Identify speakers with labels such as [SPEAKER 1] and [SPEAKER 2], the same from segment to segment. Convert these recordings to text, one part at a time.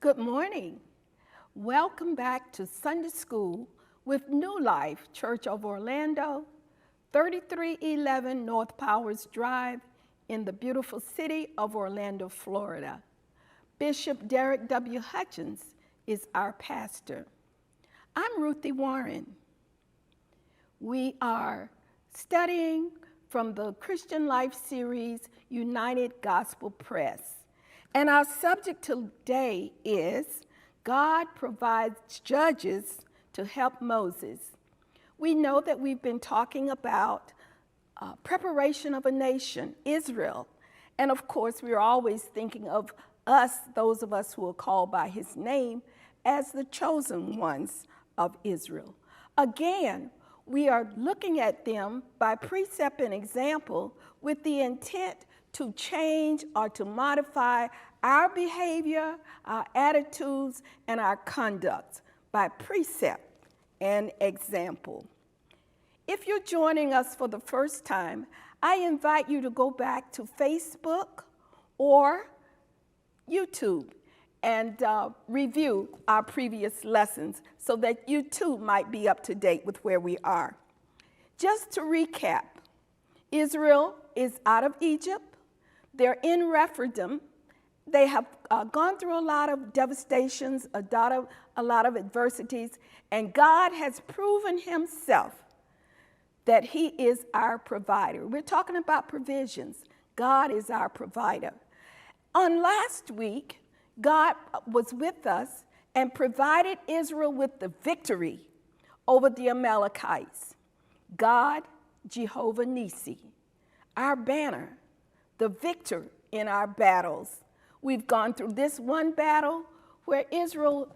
[SPEAKER 1] Good morning. Welcome back to Sunday School with New Life Church of Orlando, 3311 North Powers Drive in the beautiful city of Orlando, Florida. Bishop Derek W. Hutchins is our pastor. I'm Ruthie Warren. We are studying from the Christian Life series, United Gospel Press. And our subject today is God provides judges to help Moses. We know that we've been talking about preparation of a nation, Israel. And of course, we're always thinking of us, those of us who are called by his name, as the chosen ones of Israel. Again, we are looking at them by precept and example with the intent to change or to modify our behavior, our attitudes, and our conduct by precept and example. If you're joining us for the first time, I invite you to go back to Facebook or YouTube and review our previous lessons so that you too might be up to date with where we are. Just to recap, Israel is out of Egypt. They're in Rephidim. They have gone through a lot of devastations, a lot of adversities, and God has proven himself that he is our provider. We're talking about provisions. God is our provider. On last week, God was with us and provided Israel with the victory over the Amalekites. God, Jehovah Nissi, our banner, the victor in our battles. We've gone through this one battle where Israel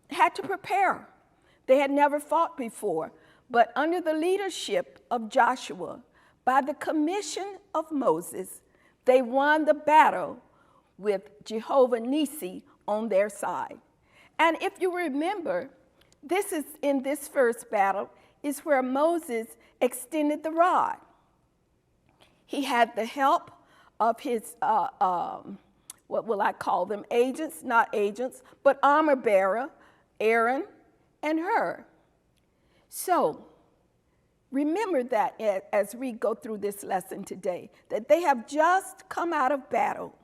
[SPEAKER 1] had to prepare. They had never fought before, but under the leadership of Joshua, by the commission of Moses, they won the battle with Jehovah Nissi on their side. And if you remember, this is in this first battle is where Moses extended the rod. He had the help of his, what will I call them, agents, not agents, but armor bearer, Aaron and Hur. So remember that as we go through this lesson today, that they have just come out of battle.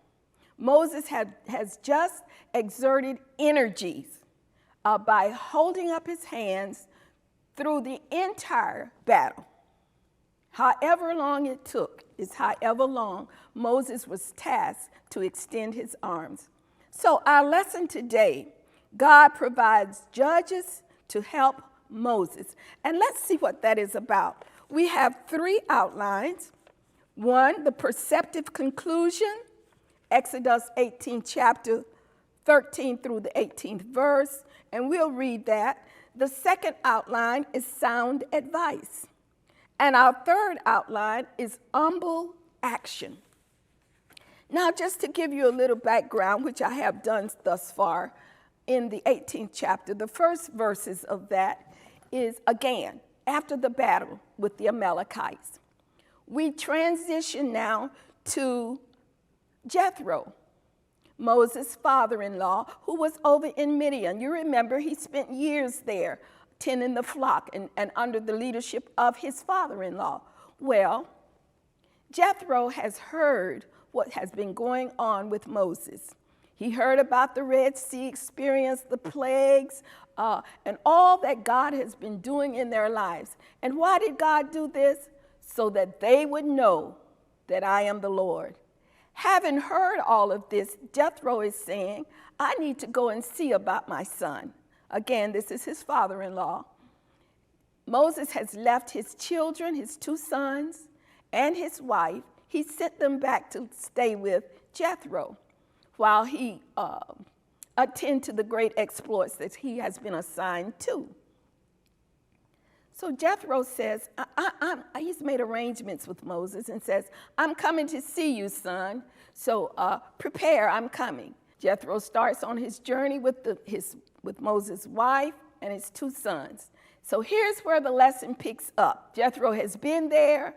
[SPEAKER 1] Moses has just exerted energies by holding up his hands through the entire battle. However long it took is however long Moses was tasked to extend his arms. So our lesson today, God provides judges to help Moses. And let's see what that is about. We have three outlines. One, the perceptive conclusion, Exodus 18 chapter 13 through the 18th verse, and we'll read that. The second outline is sound advice. And our third outline is humble action. Now, just to give you a little background, which I have done thus far in the 18th chapter, the first verses of that is, again, after the battle with the Amalekites. We transition now to Jethro, Moses' father-in-law, who was over in Midian. You remember he spent years there tending the flock and under the leadership of his father-in-law. Well, Jethro has heard what has been going on with Moses. He heard about the Red Sea experience, the plagues, and all that God has been doing in their lives. And why did God do this? So that they would know that I am the Lord. Having heard all of this, Jethro is saying, I need to go and see about my son. Again, this is his father-in-law. Moses has left his children, his two sons, and his wife. He sent them back to stay with Jethro while he attend to the great exploits that he has been assigned to. So Jethro says, he's made arrangements with Moses and says, I'm coming to see you, son. So prepare, I'm coming. Jethro starts on his journey with Moses' wife and his two sons. So here's where the lesson picks up. Jethro has been there.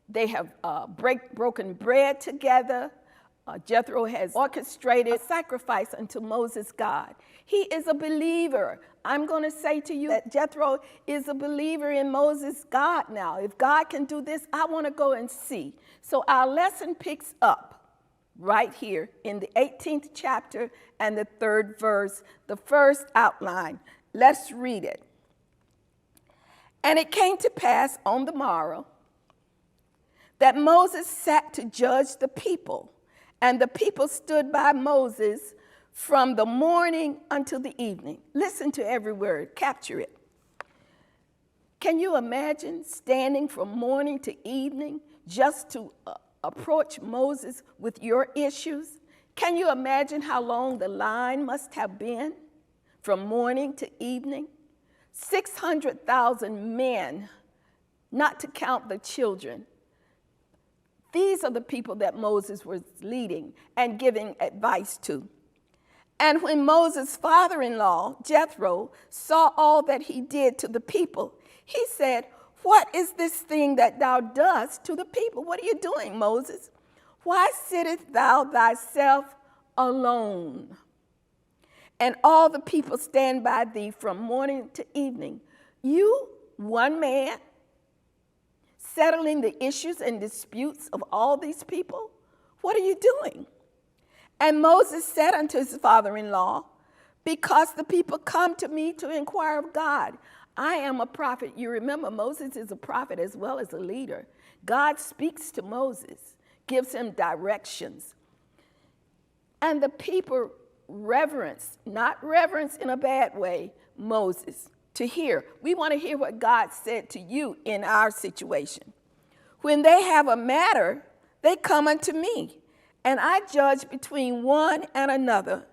[SPEAKER 1] They have broken bread together. Jethro has orchestrated a sacrifice unto Moses' God. He is a believer. I'm going to say to you that Jethro is a believer in Moses' God now. If God can do this, I want to go and see. So our lesson picks up right here in the 18th chapter and the 3rd verse, the first outline. Let's read it. And it came to pass on the morrow that Moses sat to judge the people, and the people stood by Moses from the morning until the evening. Listen to every word, capture it. Can you imagine standing from morning to evening just to approach Moses with your issues? Can you imagine how long the line must have been from morning to evening? 600,000 men, not to count the children. These are the people that Moses was leading and giving advice to. And when Moses' father-in-law, Jethro, saw all that he did to the people, he said, "What is this thing that thou dost to the people?" What are you doing, Moses? "Why sittest thou thyself alone? And all the people stand by thee from morning to evening. You, one man, settling the issues and disputes of all these people? What are you doing?" And Moses said unto his father-in-law, "Because the people come to me to inquire of God. I am a prophet." You remember, Moses is a prophet as well as a leader. God speaks to Moses, gives him directions. And the people reverence, not reverence in a bad way, Moses, to hear. We want to hear what God said to you in our situation. "When they have a matter, they come unto me, and I judge between one and another,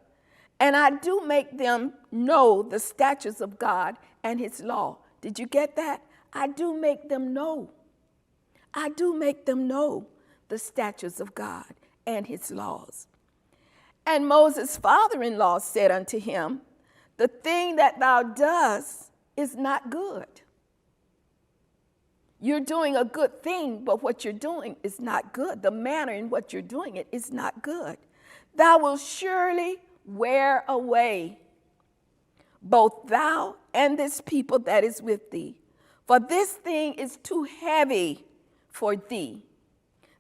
[SPEAKER 1] and I do make them know the statutes of God and his law." Did you get that? I do make them know. I do make them know the statutes of God and his laws. And Moses' father-in-law said unto him, "The thing that thou doest is not good." You're doing a good thing, but what you're doing is not good. The manner in what you're doing it is not good. "Thou wilt surely wear away both thou and this people that is with thee, for this thing is too heavy for thee.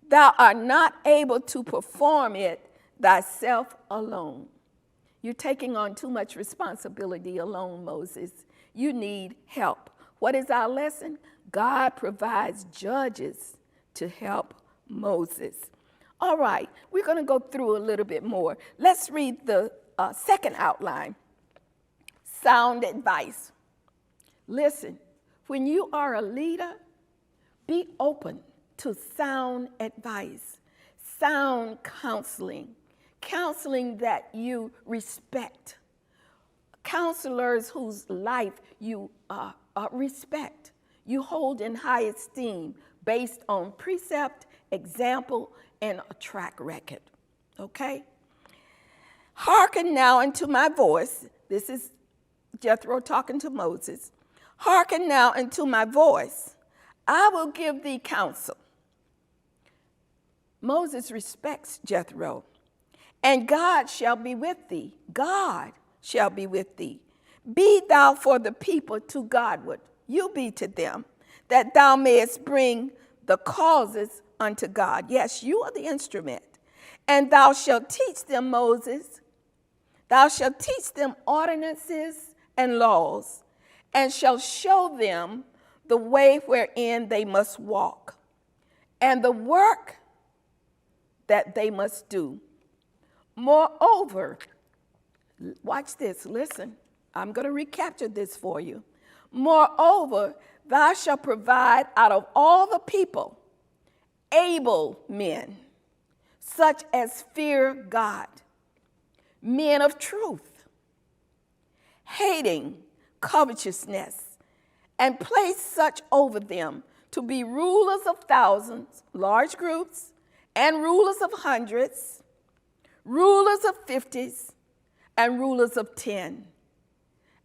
[SPEAKER 1] Thou art not able to perform it thyself alone." You're taking on too much responsibility alone, Moses. You need help. What is our lesson? God provides judges to help Moses. All right, we're going to go through a little bit more. Let's read the second outline, sound advice. Listen, when you are a leader, be open to sound advice, sound counseling, counseling that you respect, counselors whose life you respect, you hold in high esteem based on precept, example, and a track record, okay? "Hearken now unto my voice." This is Jethro talking to Moses. "Hearken now unto my voice. I will give thee counsel." Moses respects Jethro. "And God shall be with thee." God shall be with thee. "Be thou for the people to Godward." You be to them, "that thou mayest bring the causes unto God." Yes, you are the instrument. "And thou shalt teach them, Moses, thou shalt teach them ordinances and laws, and shalt show them the way wherein they must walk, and the work that they must do. Moreover," watch this, listen, I'm going to recapture this for you. "Moreover, thou shalt provide out of all the people able men, such as fear God, men of truth, hating covetousness, and place such over them to be rulers of thousands," large groups, "and rulers of hundreds, rulers of 50s, and rulers of 10.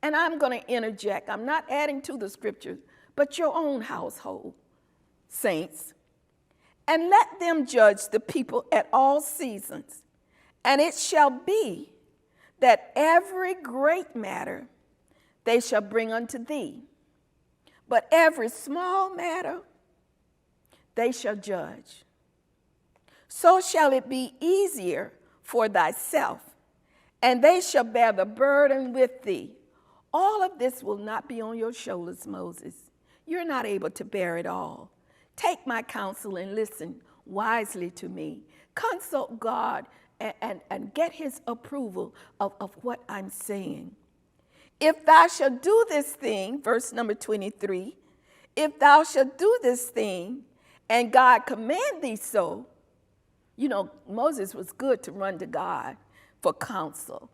[SPEAKER 1] And I'm going to interject. I'm not adding to the scriptures, but your own household, saints. And let them judge the people at all seasons. And it shall be that every great matter they shall bring unto thee, but every small matter they shall judge. So shall it be easier for thyself, and they shall bear the burden with thee. All of this will not be on your shoulders, Moses. You're not able to bear it all. Take my counsel and listen wisely to me. Consult God and get his approval of what I'm saying. If thou shalt do this thing, verse number 23, if thou shalt do this thing, and God command thee so, you know, Moses was good to run to God for counsel.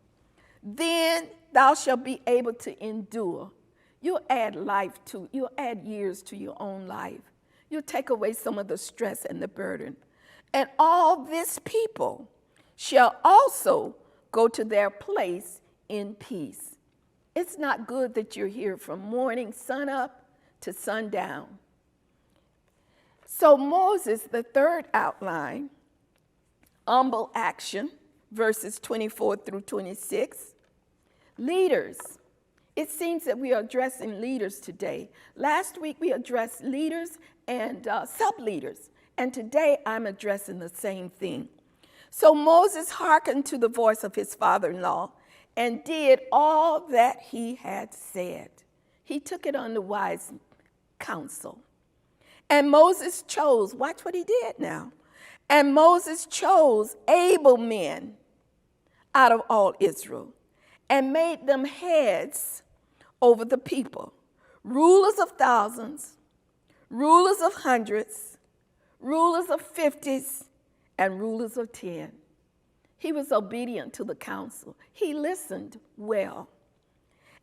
[SPEAKER 1] Then thou shalt be able to endure. You'll add years to your own life. You'll take away some of the stress and the burden. And all this people shall also go to their place in peace. It's not good that you're here from morning sun up to sundown. So Moses, the third outline, humble action, verses 24 through 26. Leaders. It seems that we are addressing leaders today. Last week we addressed leaders and sub-leaders, and today I'm addressing the same thing. So Moses hearkened to the voice of his father-in-law and did all that he had said. He took it under wise counsel. And Moses chose, watch what he did now. And Moses chose able men out of all Israel and made them heads over the people, rulers of thousands, rulers of hundreds, rulers of 50s, and rulers of 10. He was obedient to the counsel. He listened well.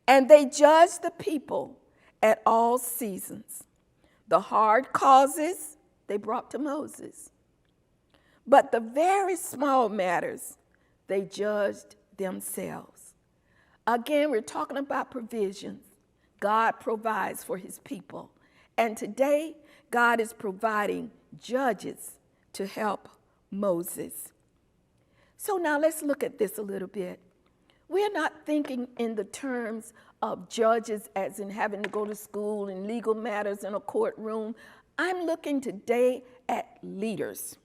[SPEAKER 1] And they judged the people at all seasons. The hard causes they brought to Moses. But the very small matters they judged themselves. Again, we're talking about provisions. God provides for his people. And today, God is providing judges to help Moses. So now let's look at this a little bit. We're not thinking in the terms of judges as in having to go to school and legal matters in a courtroom. I'm looking today at leaders.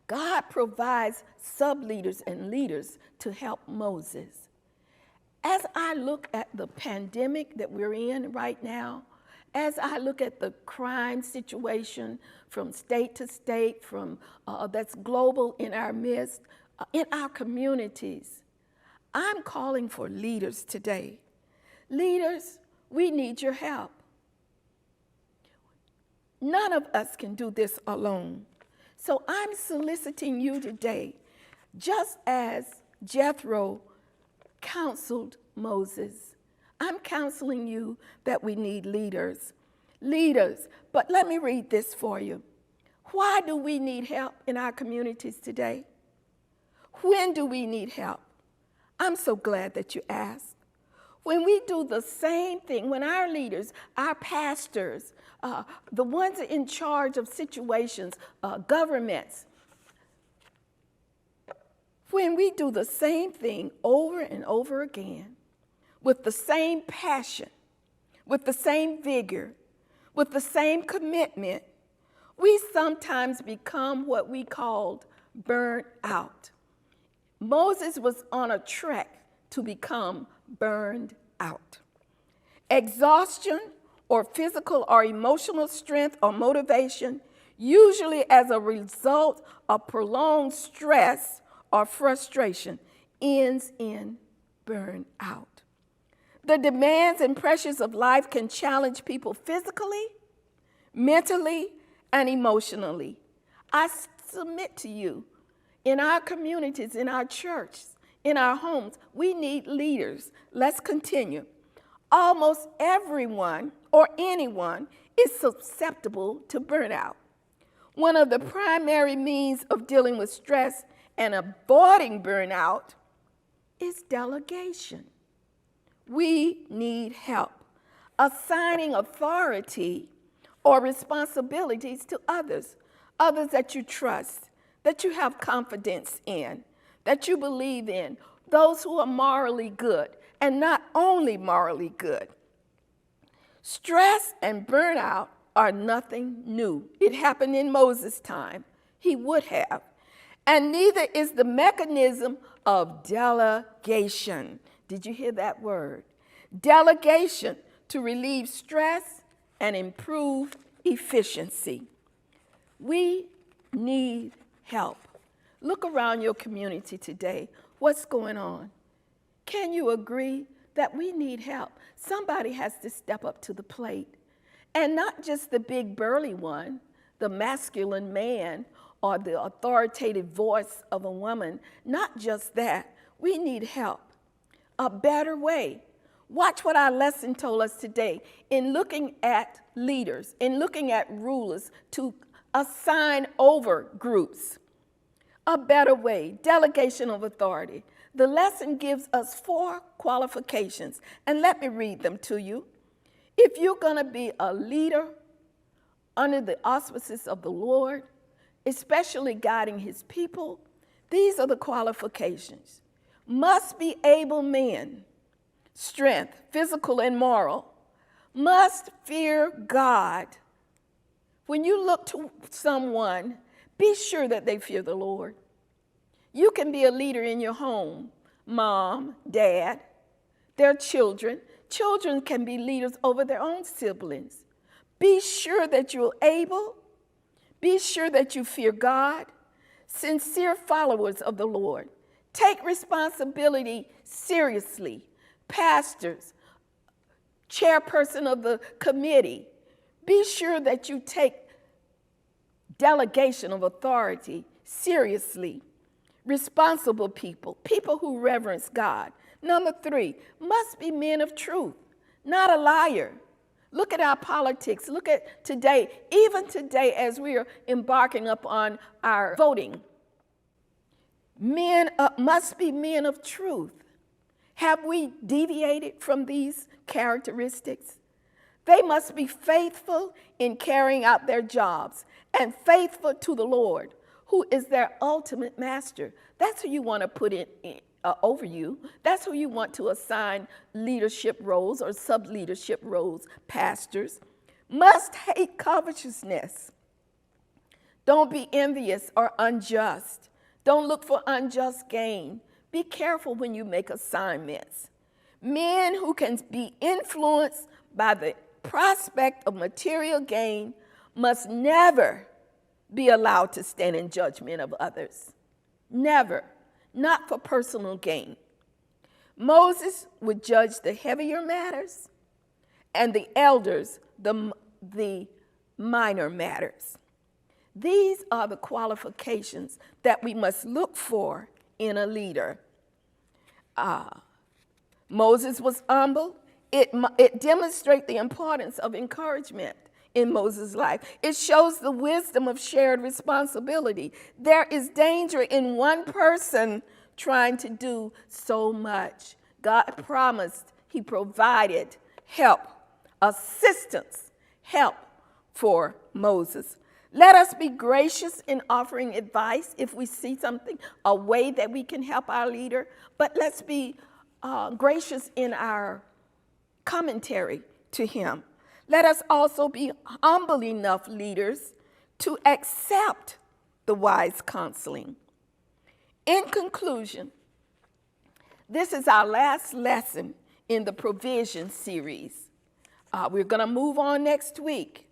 [SPEAKER 1] God provides sub-leaders and leaders to help Moses. As I look at the pandemic that we're in right now, as I look at the crime situation from state to state, that's global in our midst, in our communities, I'm calling for leaders today. Leaders, we need your help. None of us can do this alone. So I'm soliciting you today, just as Jethro counseled Moses. I'm counseling you that we need leaders. Leaders. But let me read this for you. Why do we need help in our communities today? When do we need help? I'm so glad that you asked. When we do the same thing, when our leaders, our pastors, the ones in charge of situations, governments, when we do the same thing over and over again, with the same passion, with the same vigor, with the same commitment, we sometimes become what we called burnt out. Moses was on a trek to become burned out. Exhaustion or physical or emotional strength or motivation, usually as a result of prolonged stress or frustration, ends in burnout. The demands and pressures of life can challenge people physically, mentally, and emotionally. I submit to you, in our communities, in our churches, in our homes, we need leaders. Let's continue. Almost everyone or anyone is susceptible to burnout. One of the primary means of dealing with stress and avoiding burnout is delegation. We need help assigning authority or responsibilities to others. others that you trust, that you have confidence in, that you believe in, those who are morally good, and not only morally good. Stress and burnout are nothing new. It happened in Moses' time. He would have. And neither is the mechanism of delegation. Did you hear that word? Delegation to relieve stress and improve efficiency. We need help. Look around your community today. What's going on? Can you agree that we need help? Somebody has to step up to the plate. And not just the big burly one, the masculine man, or the authoritative voice of a woman. Not just that. We need help. A better way. Watch what our lesson told us today in looking at leaders, in looking at rulers to assign over groups. A better way, delegation of authority. The lesson gives us 4 qualifications, and let me read them to you. If you're going to be a leader under the auspices of the Lord, especially guiding his people, these are the qualifications. Must be able men, strength, physical and moral, must fear God. When you look to someone, be sure that they fear the Lord. You can be a leader in your home, mom, dad, their children. Children can be leaders over their own siblings. Be sure that you're able. Be sure that you fear God. Sincere followers of the Lord. Take responsibility seriously. Pastors, chairperson of the committee, be sure that you take delegation of authority seriously. Responsible people, people who reverence God. Number 3, must be men of truth, not a liar. Look at our politics. Look at today, even today as we are embarking upon our voting. Men must be men of truth. Have we deviated from these characteristics? They must be faithful in carrying out their jobs and faithful to the Lord, who is their ultimate master. That's who you want to put over you. That's who you want to assign leadership roles or sub-leadership roles, pastors. Must hate covetousness. Don't be envious or unjust. Don't look for unjust gain. Be careful when you make assignments. Men who can be influenced by the prospect of material gain must never be allowed to stand in judgment of others. Never. Not for personal gain. Moses would judge the heavier matters, and the elders the minor matters. These are the qualifications that we must look for in a leader. Moses was humble. It demonstrates the importance of encouragement in Moses' life. It shows the wisdom of shared responsibility. There is danger in one person trying to do so much. God promised, he provided help, assistance, help for Moses. Let us be gracious in offering advice if we see something, a way that we can help our leader, but let's be gracious in our commentary to him. Let us also be humble enough leaders to accept the wise counseling. In conclusion, this is our last lesson in the provision series. We're going to move on next week.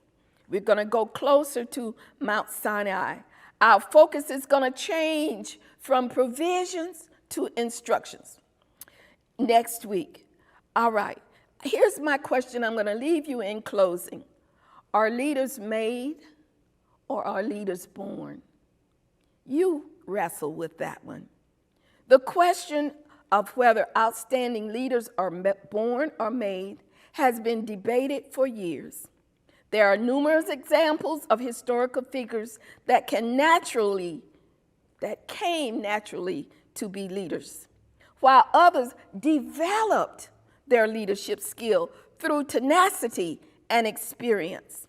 [SPEAKER 1] We're going to go closer to Mount Sinai. Our focus is going to change from provisions to instructions next week. All right. Here's my question I'm going to leave you in closing. Are leaders made or are leaders born? You wrestle with that one. The question of whether outstanding leaders are born or made has been debated for years. There are numerous examples of historical figures that came naturally to be leaders, while others developed their leadership skill through tenacity and experience.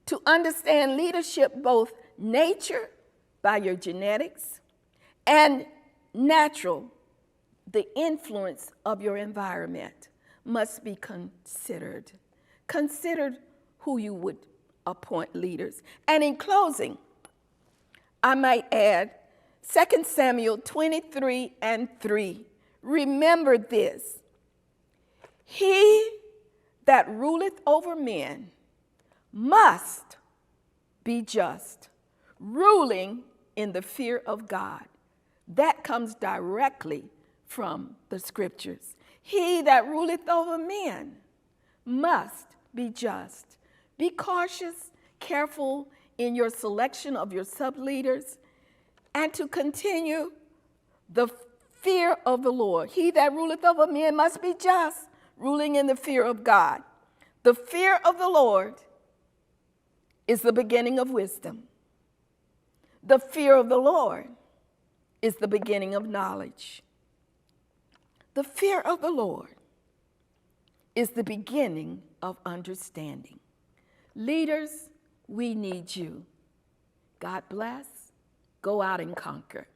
[SPEAKER 1] To understand leadership both nature by your genetics, and natural, the influence of your environment must be considered. Consider who you would appoint leaders. And in closing, I might add 2 Samuel 23:3. Remember this: he that ruleth over men must be just, ruling in the fear of God. That comes directly from the scriptures. He that ruleth over men must be just. Be cautious, careful in your selection of your sub-leaders, and to continue the fear of the Lord. He that ruleth over men must be just, ruling in the fear of God. The fear of the Lord is the beginning of wisdom. The fear of the Lord is the beginning of knowledge. The fear of the Lord is the beginning of understanding. Leaders, we need you. God bless. Go out and conquer.